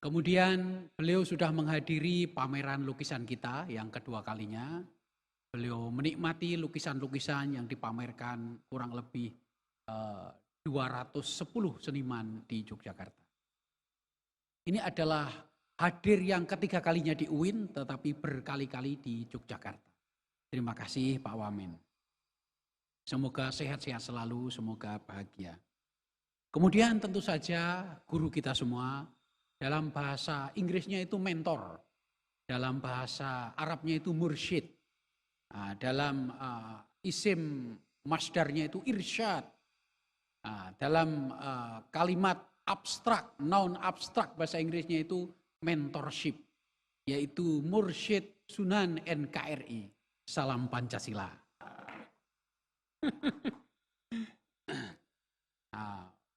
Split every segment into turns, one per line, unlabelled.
Kemudian beliau sudah menghadiri pameran lukisan kita yang kedua kalinya. Beliau menikmati lukisan-lukisan yang dipamerkan kurang lebih 210 seniman di Yogyakarta. Ini adalah hadir yang ketiga kalinya di UIN tetapi berkali-kali di Yogyakarta. Terima kasih Pak Wamen. Semoga sehat-sehat selalu, semoga bahagia. Kemudian tentu saja guru kita semua, dalam bahasa Inggrisnya itu mentor, dalam bahasa Arabnya itu mursyid, dalam isim masdarnya itu irsyad, dalam kalimat abstrak, noun abstrak bahasa Inggrisnya itu mentorship, yaitu mursyid Sunan NKRI. Salam Pancasila.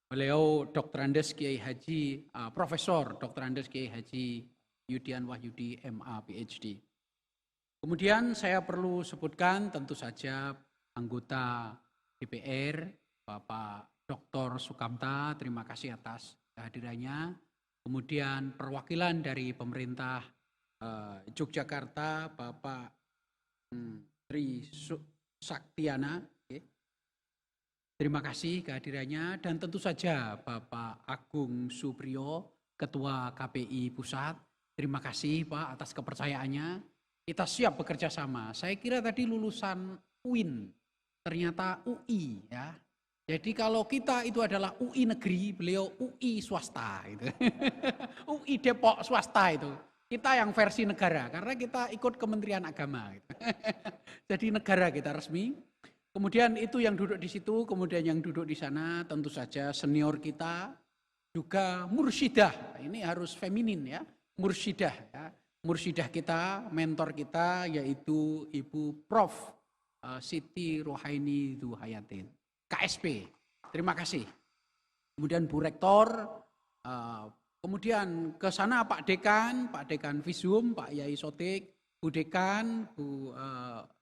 Beliau Dr. Andes Kiai Haji, Profesor Dr. Andes Kiai Haji Yudian Wahyudi MA PhD. Kemudian saya perlu sebutkan tentu saja anggota DPR, Bapak Dr. Sukamta, terima kasih atas kehadirannya. Kemudian perwakilan dari pemerintah Yogyakarta, Bapak Tri Saktiana, terima kasih kehadirannya, dan tentu saja Bapak Agung Supriyo, Ketua KPI Pusat. Terima kasih Pak atas kepercayaannya. Kita siap bekerja sama. Saya kira tadi lulusan UIN, ternyata UI ya. Jadi kalau kita itu adalah UI negeri, beliau UI swasta gitu. UI Depok swasta itu. Kita yang versi negara karena kita ikut Kementerian Agama gitu. Jadi negara kita resmi. Kemudian itu yang duduk di situ, kemudian yang duduk di sana tentu saja senior kita, juga mursyidah, ini harus feminin ya, mursyidah ya. Mursyidah kita, mentor kita yaitu Ibu Prof. Siti Rohaini Duhayatin, KSP, terima kasih. Kemudian Bu Rektor, kemudian ke sana Pak Dekan Visum, Pak Yai Sotik, Bu Dekan, Bu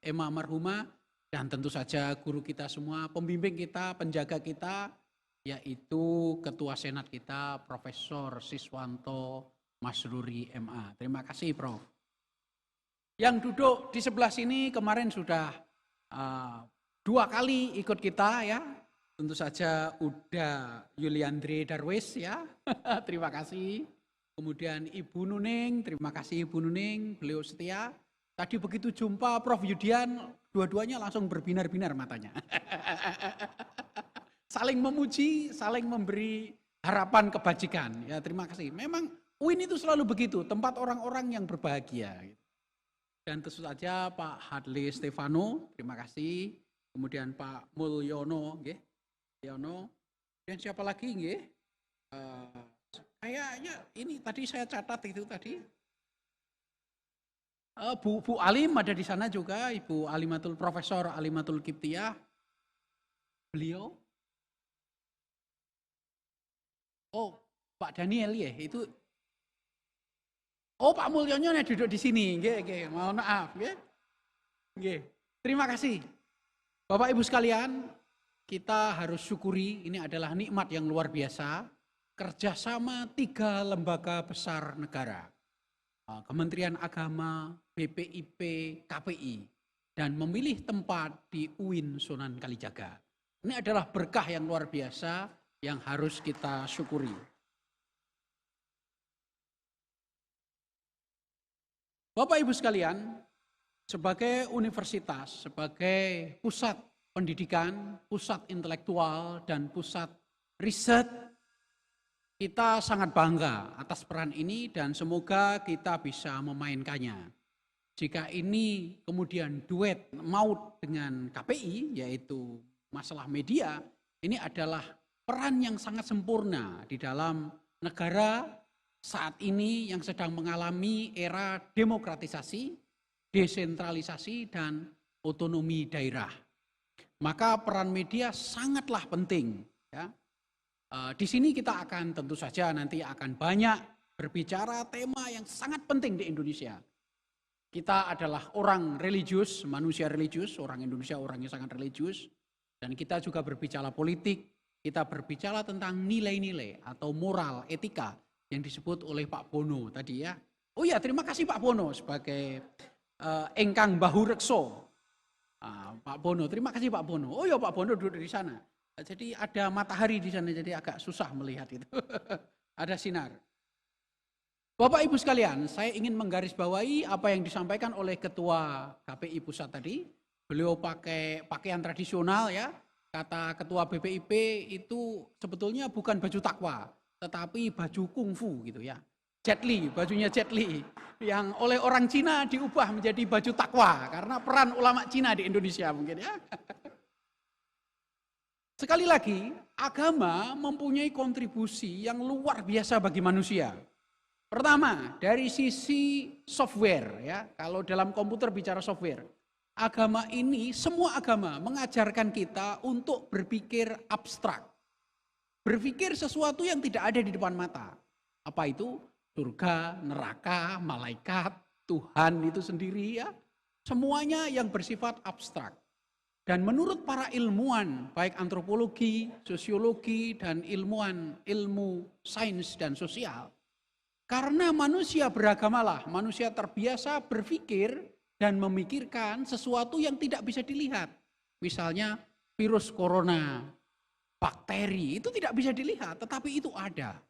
Emma Marhumah, dan tentu saja guru kita semua, pembimbing kita, penjaga kita, yaitu Ketua Senat kita, Profesor Siswanto Masruri MA. Terima kasih Prof. Yang duduk di sebelah sini kemarin sudah 2 kali ikut kita ya. Tentu saja Uda Yuliandre Darwis ya, terima kasih. Kemudian Ibu Nuning, terima kasih Ibu Nuning, beliau setia. Tadi begitu jumpa Prof Yudian, dua-duanya langsung berbinar-binar matanya. Saling memuji, saling memberi harapan kebajikan. Ya terima kasih. Memang UIN itu selalu begitu, tempat orang-orang yang berbahagia. Dan tentu saja Pak Hadli Stefano, terima kasih. Kemudian Pak Mulyono, Yono. Dan siapa lagi? Kayaknya ini tadi saya catat itu tadi. Bu Alim ada di sana juga, Ibu Alimatul Profesor Alimatul Kiptiah. Beliau. Oh, Pak Daniel ya, itu. Oh, Pak Mulyono yang duduk di sini, mohon maaf, Terima kasih. Bapak Ibu sekalian, kita harus syukuri ini adalah nikmat yang luar biasa, kerjasama 3 lembaga besar negara, Kementerian Agama, BPIP, KPI, dan memilih tempat di UIN Sunan Kalijaga. Ini adalah berkah yang luar biasa yang harus kita syukuri. Bapak Ibu sekalian, sebagai universitas, sebagai pusat pendidikan, pusat intelektual, dan pusat riset, kita sangat bangga atas peran ini dan semoga kita bisa memainkannya. Jika ini kemudian duet maut dengan KPI, yaitu masalah media, ini adalah peran yang sangat sempurna di dalam negara saat ini yang sedang mengalami era demokratisasi, desentralisasi, dan otonomi daerah. Maka peran media sangatlah penting. Ya. Di sini kita akan tentu saja nanti akan banyak berbicara tema yang sangat penting di Indonesia. Kita adalah orang religius, manusia religius, orang Indonesia orangnya sangat religius. Dan kita juga berbicara politik, kita berbicara tentang nilai-nilai atau moral, etika. yang disebut oleh Pak Bono tadi ya. Oh ya, terima kasih Pak Bono sebagai engkang bahu rekso. Pak Bono, terima kasih Pak Bono. Oh ya, Pak Bono duduk di sana. Jadi ada matahari di sana, jadi agak susah melihat itu. Ada sinar. Bapak Ibu sekalian, saya ingin menggarisbawahi apa yang disampaikan oleh Ketua KPI Pusat tadi. Beliau pakai pakaian tradisional ya. Kata Ketua BPIP itu sebetulnya bukan baju takwa, tetapi baju kungfu gitu ya. Jet Li, bajunya Jet Li. Yang oleh orang Cina diubah menjadi baju takwa, karena peran ulama Cina di Indonesia mungkin ya. Sekali lagi, agama mempunyai kontribusi yang luar biasa bagi manusia. Pertama, dari sisi software ya. Kalau dalam komputer bicara software, agama ini, semua agama mengajarkan kita untuk berpikir abstrak. Berpikir sesuatu yang tidak ada di depan mata. Apa itu? Surga, neraka, malaikat, Tuhan itu sendiri ya. Semuanya yang bersifat abstrak. Dan menurut para ilmuwan, baik antropologi, sosiologi, dan ilmu sains dan sosial, karena manusia beragamalah, manusia terbiasa berpikir dan memikirkan sesuatu yang tidak bisa dilihat. Misalnya virus corona, bakteri, itu tidak bisa dilihat, tetapi itu ada.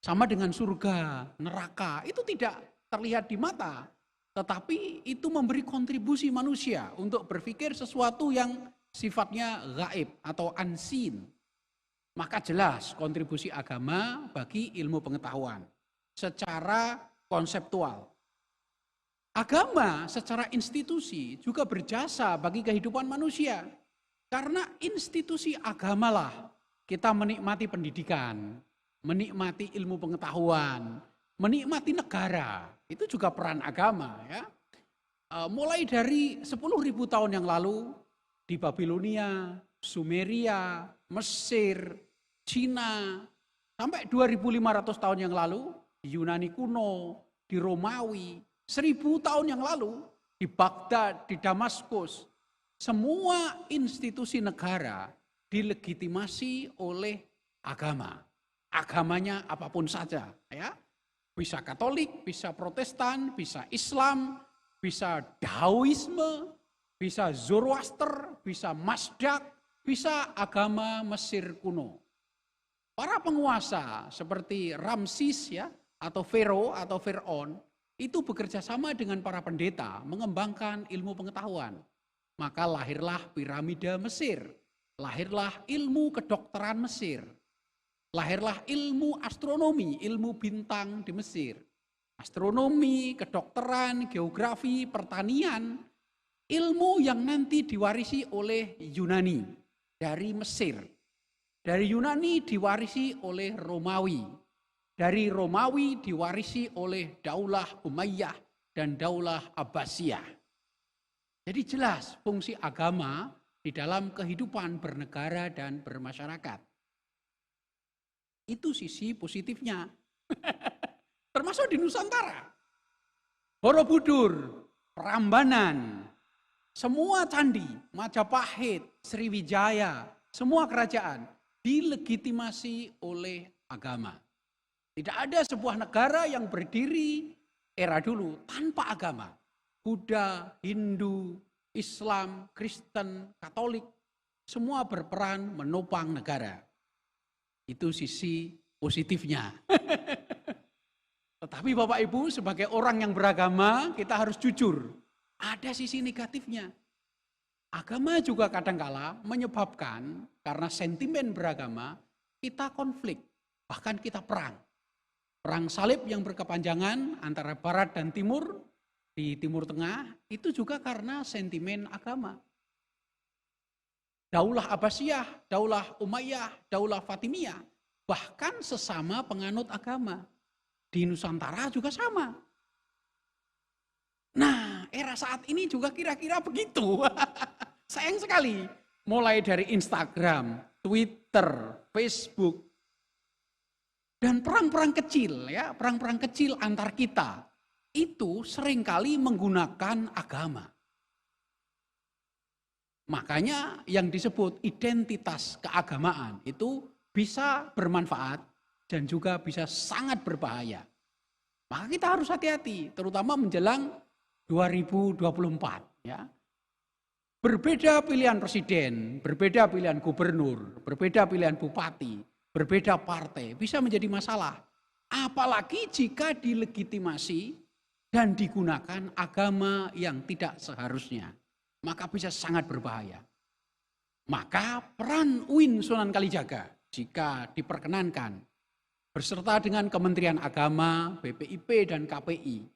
Sama dengan surga, neraka, itu tidak terlihat di mata, tetapi itu memberi kontribusi manusia untuk berpikir sesuatu yang sifatnya gaib atau unseen. Maka jelas kontribusi agama bagi ilmu pengetahuan secara konseptual. Agama secara institusi juga berjasa bagi kehidupan manusia. Karena institusi agamalah kita menikmati pendidikan, menikmati ilmu pengetahuan, menikmati negara. Itu juga peran agama ya. Mulai dari 10.000 tahun yang lalu di Babilonia, Sumeria, Mesir, Cina, sampai 2.500 tahun yang lalu di Yunani kuno, di Romawi, 1.000 tahun yang lalu di Baghdad, di Damaskus, semua institusi negara dilegitimasi oleh agama. Agamanya apapun saja, ya. Bisa Katolik, bisa Protestan, bisa Islam, bisa Daoisme, bisa Zoroaster, bisa Mazdak, bisa agama Mesir kuno. Para penguasa seperti Ramses ya, atau Pharaoh atau Fir'aun, itu bekerja sama dengan para pendeta mengembangkan ilmu pengetahuan. Maka lahirlah piramida Mesir, lahirlah ilmu kedokteran Mesir, lahirlah ilmu astronomi, ilmu bintang di Mesir. Astronomi, kedokteran, geografi, pertanian, ilmu yang nanti diwarisi oleh Yunani dari Mesir. Dari Yunani diwarisi oleh Romawi. Dari Romawi diwarisi oleh Daulah Umayyah dan Daulah Abbasiyah. Jadi jelas fungsi agama di dalam kehidupan bernegara dan bermasyarakat. Itu sisi positifnya. Termasuk di Nusantara. Borobudur, Prambanan, semua candi, Majapahit, Sriwijaya, semua kerajaan dilegitimasi oleh agama. Tidak ada sebuah negara yang berdiri era dulu tanpa agama. Buddha, Hindu, Islam, Kristen, Katolik, semua berperan menopang negara. Itu sisi positifnya. Tetapi Bapak Ibu sebagai orang yang beragama kita harus jujur. Ada sisi negatifnya. Agama juga kadangkala menyebabkan karena sentimen beragama kita konflik, bahkan kita perang. Perang salib yang berkepanjangan antara barat dan timur, di Timur Tengah, itu juga karena sentimen agama. Daulah Abbasiyah, Daulah Umayyah, Daulah Fatimiyah, bahkan sesama penganut agama. Di Nusantara juga sama. Nah, era saat ini juga kira-kira begitu. Sayang sekali, mulai dari Instagram, Twitter, Facebook, dan perang-perang kecil, ya, perang-perang kecil antar kita, itu seringkali menggunakan agama. Makanya yang disebut identitas keagamaan itu bisa bermanfaat, dan juga bisa sangat berbahaya. Maka kita harus hati-hati, terutama menjelang 2024. Ya. Berbeda pilihan presiden, berbeda pilihan gubernur, berbeda pilihan bupati, berbeda partai, bisa menjadi masalah. Apalagi jika dilegitimasi dan digunakan agama yang tidak seharusnya. Maka bisa sangat berbahaya. Maka peran UIN Sunan Kalijaga jika diperkenankan beserta dengan Kementerian Agama, BPIP dan KPI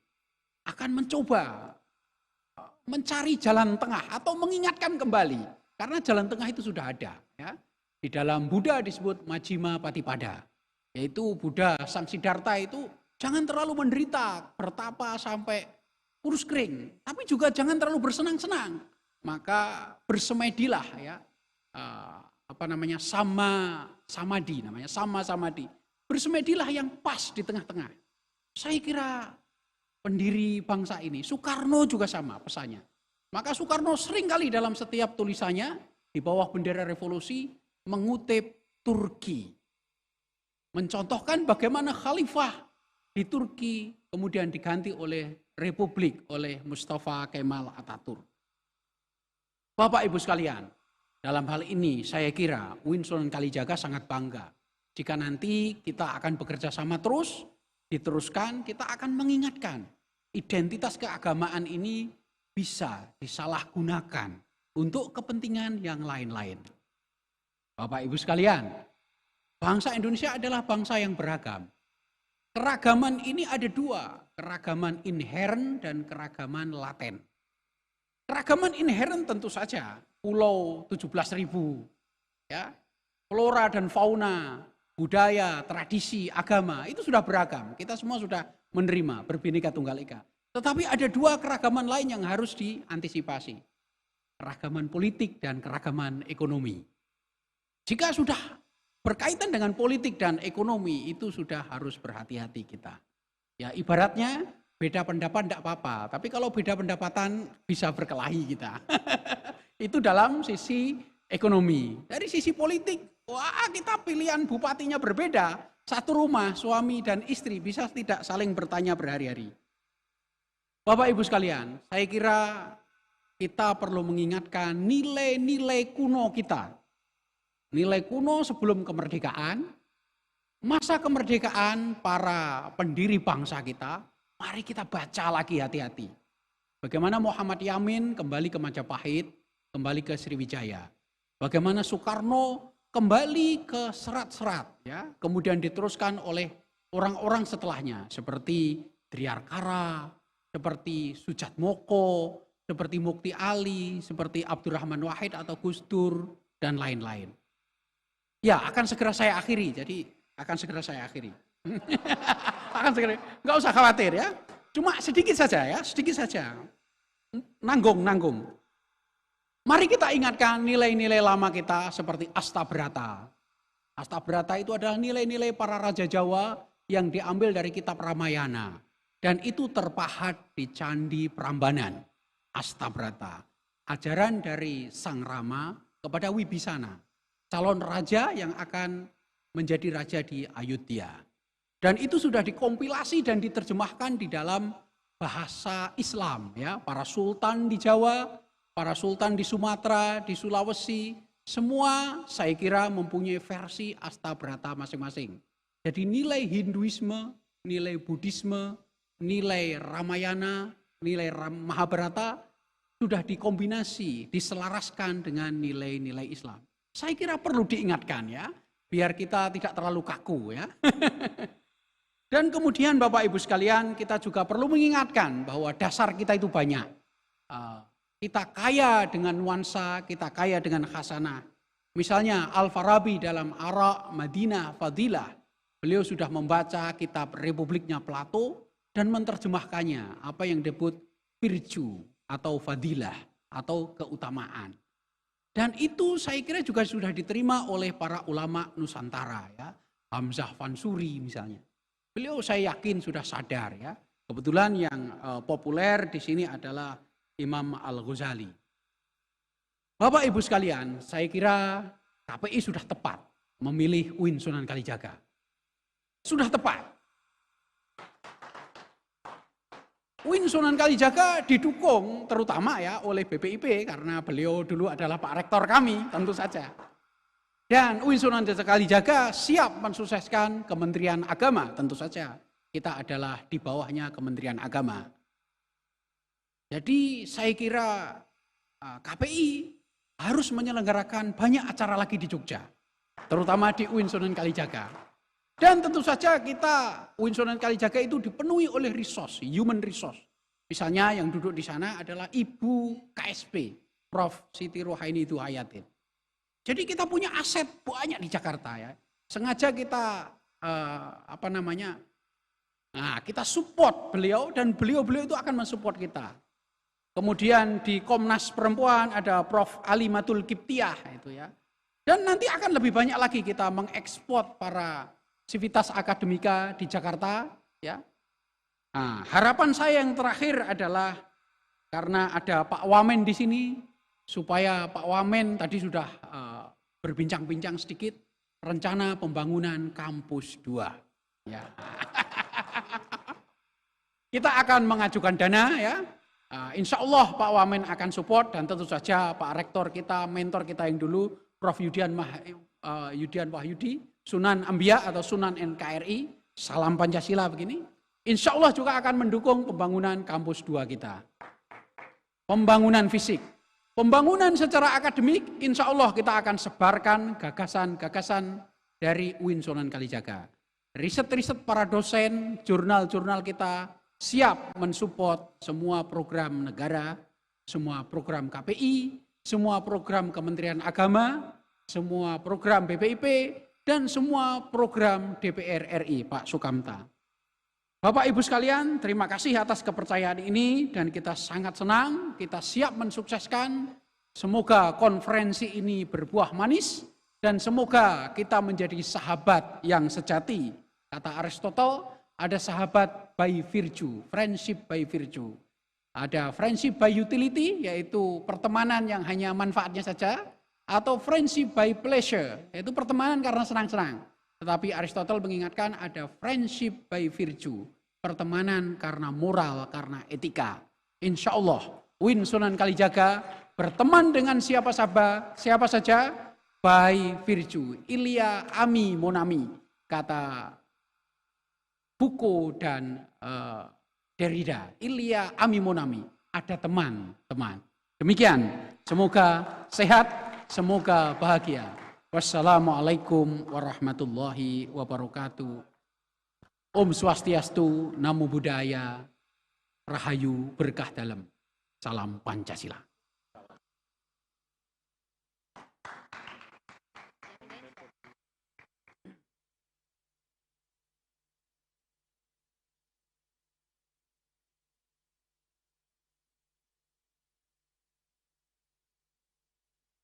akan mencoba mencari jalan tengah atau mengingatkan kembali, karena jalan tengah itu sudah ada. Ya. Di dalam Buddha disebut Majjhima Patipada, yaitu Buddha Sang Siddhartha itu jangan terlalu menderita, bertapa sampai kurus kering, tapi juga jangan terlalu bersenang-senang. Maka bersemedilah ya, sama samadhi. Bersemedilah yang pas di tengah-tengah. Saya kira pendiri bangsa ini, Soekarno juga sama pesannya. Maka Soekarno sering kali dalam setiap tulisannya di bawah bendera revolusi mengutip Turki. Mencontohkan bagaimana khalifah di Turki kemudian diganti oleh republik, oleh Mustafa Kemal Atatürk. Bapak Ibu sekalian, dalam hal ini saya kira UIN Sunan Kalijaga sangat bangga. Jika nanti kita akan bekerja sama terus, diteruskan, kita akan mengingatkan identitas keagamaan ini bisa disalahgunakan untuk kepentingan yang lain-lain. Bapak Ibu sekalian, bangsa Indonesia adalah bangsa yang beragam. Keragaman ini ada dua, keragaman inheren dan keragaman laten. Keragaman inheren tentu saja, pulau 17.000, ya, flora dan fauna, budaya, tradisi, agama, itu sudah beragam. Kita semua sudah menerima berbineka tunggal ika. Tetapi ada dua keragaman lain yang harus diantisipasi. Keragaman politik dan keragaman ekonomi. Jika sudah berkaitan dengan politik dan ekonomi, itu sudah harus berhati-hati kita. Ya, ibaratnya beda pendapat tidak apa-apa, tapi kalau beda pendapatan bisa berkelahi kita. Itu dalam sisi ekonomi. Dari sisi politik, wah kita pilihan bupatinya berbeda. Satu rumah, suami dan istri bisa tidak saling bertanya berhari-hari. Bapak Ibu sekalian, saya kira kita perlu mengingatkan nilai-nilai kuno kita. Nilai kuno sebelum kemerdekaan, masa kemerdekaan para pendiri bangsa kita, mari kita baca lagi hati-hati. Bagaimana Muhammad Yamin kembali ke Majapahit, kembali ke Sriwijaya. Bagaimana Soekarno kembali ke serat-serat, ya, kemudian diteruskan oleh orang-orang setelahnya seperti Triarkara, seperti Sujatmoko, seperti Mukti Ali, seperti Abdurrahman Wahid atau Gus Dur dan lain-lain. Ya, akan segera saya akhiri. Jadi akan segera saya akhiri. Akan segera, nggak usah khawatir ya. Cuma sedikit saja ya, sedikit saja. Nanggung. Mari kita ingatkan nilai-nilai lama kita seperti Astabrata. Astabrata itu adalah nilai-nilai para raja Jawa yang diambil dari kitab Ramayana. Dan itu terpahat di Candi Prambanan. Astabrata. Ajaran dari Sang Rama kepada Wibisana. Calon raja yang akan menjadi raja di Ayodhya. Dan itu sudah dikompilasi dan diterjemahkan di dalam bahasa Islam. Ya, para sultan di Jawa, para sultan di Sumatera, di Sulawesi, semua saya kira mempunyai versi Astabrata masing-masing. Jadi nilai Hinduisme, nilai Buddhisme, nilai Ramayana, nilai Mahabharata sudah dikombinasi, diselaraskan dengan nilai-nilai Islam. Saya kira perlu diingatkan ya, biar kita tidak terlalu kaku ya. Dan kemudian Bapak Ibu sekalian, kita juga perlu mengingatkan bahwa dasar kita itu banyak. Kita kaya dengan nuansa, kita kaya dengan khasanah. Misalnya Al-Farabi dalam Ara' Madinah Fadilah, beliau sudah membaca kitab Republiknya Plato dan menerjemahkannya, apa yang disebut virtue atau fadilah atau keutamaan. Dan itu saya kira juga sudah diterima oleh para ulama Nusantara ya. Hamzah Fansuri misalnya. Beliau saya yakin sudah sadar ya. Kebetulan yang populer di sini adalah Imam Al-Ghazali. Bapak Ibu sekalian, saya kira KPI sudah tepat memilih UIN Sunan Kalijaga. sudah tepat. UIN Sunan Kalijaga didukung terutama ya oleh BPIP karena beliau dulu adalah Pak Rektor kami tentu saja. Dan UIN Sunan Kalijaga siap mensukseskan Kementerian Agama tentu saja. Kita adalah di bawahnya Kementerian Agama. Jadi saya kira KPI harus menyelenggarakan banyak acara lagi di Jogja. Terutama di UIN Sunan Kalijaga. Dan tentu saja kita, UIN Sunan Kalijaga itu dipenuhi oleh resource, human resource. Misalnya yang duduk di sana adalah Ibu KSP, Prof. Siti Rohaini Duhayatin. Jadi kita punya aset banyak di Jakarta ya. Sengaja kita, kita support beliau dan beliau itu akan mensupport kita. Kemudian di Komnas Perempuan ada Prof. Alimatul Kiptiah itu ya. Dan nanti akan lebih banyak lagi kita mengekspor para sivitas akademika di Jakarta ya. Nah, harapan saya yang terakhir adalah karena ada Pak Wamen di sini supaya Pak Wamen tadi sudah berbincang-bincang sedikit rencana pembangunan kampus 2 ya. Kita akan mengajukan dana ya. Insya Allah Pak Wamen akan support dan tentu saja Pak Rektor kita, mentor kita yang dulu Prof. Yudian Wahyudi, Sunan Ambia atau Sunan NKRI, salam Pancasila begini. Insya Allah juga akan mendukung pembangunan kampus 2 kita. Pembangunan fisik. Pembangunan secara akademik, insya Allah kita akan sebarkan gagasan-gagasan dari UIN Sunan Kalijaga. Riset-riset para dosen, jurnal-jurnal kita siap mensupport semua program negara, semua program KPI, semua program Kementerian Agama, semua program BPIP, dan semua program DPR RI, Pak Sukamta. Bapak Ibu sekalian, terima kasih atas kepercayaan ini dan kita sangat senang, kita siap mensukseskan. Semoga konferensi ini berbuah manis dan semoga kita menjadi sahabat yang sejati. Kata Aristotle, ada sahabat by virtue, friendship by virtue. Ada friendship by utility, yaitu pertemanan yang hanya manfaatnya saja. Atau friendship by pleasure, yaitu pertemanan karena senang-senang. Tetapi Aristotle mengingatkan ada friendship by virtue, pertemanan karena moral, karena etika. Insya Allah, UIN Sunan Kalijaga berteman dengan siapa saja by virtue. Ilia ami monami, kata Foucault dan Derrida. Ilia ami monami, ada teman-teman. Demikian, semoga sehat. Semoga bahagia. Wassalamualaikum warahmatullahi wabarakatuh. Om Swastiastu, Namo Buddhaya, Rahayu berkah dalam. Salam Pancasila.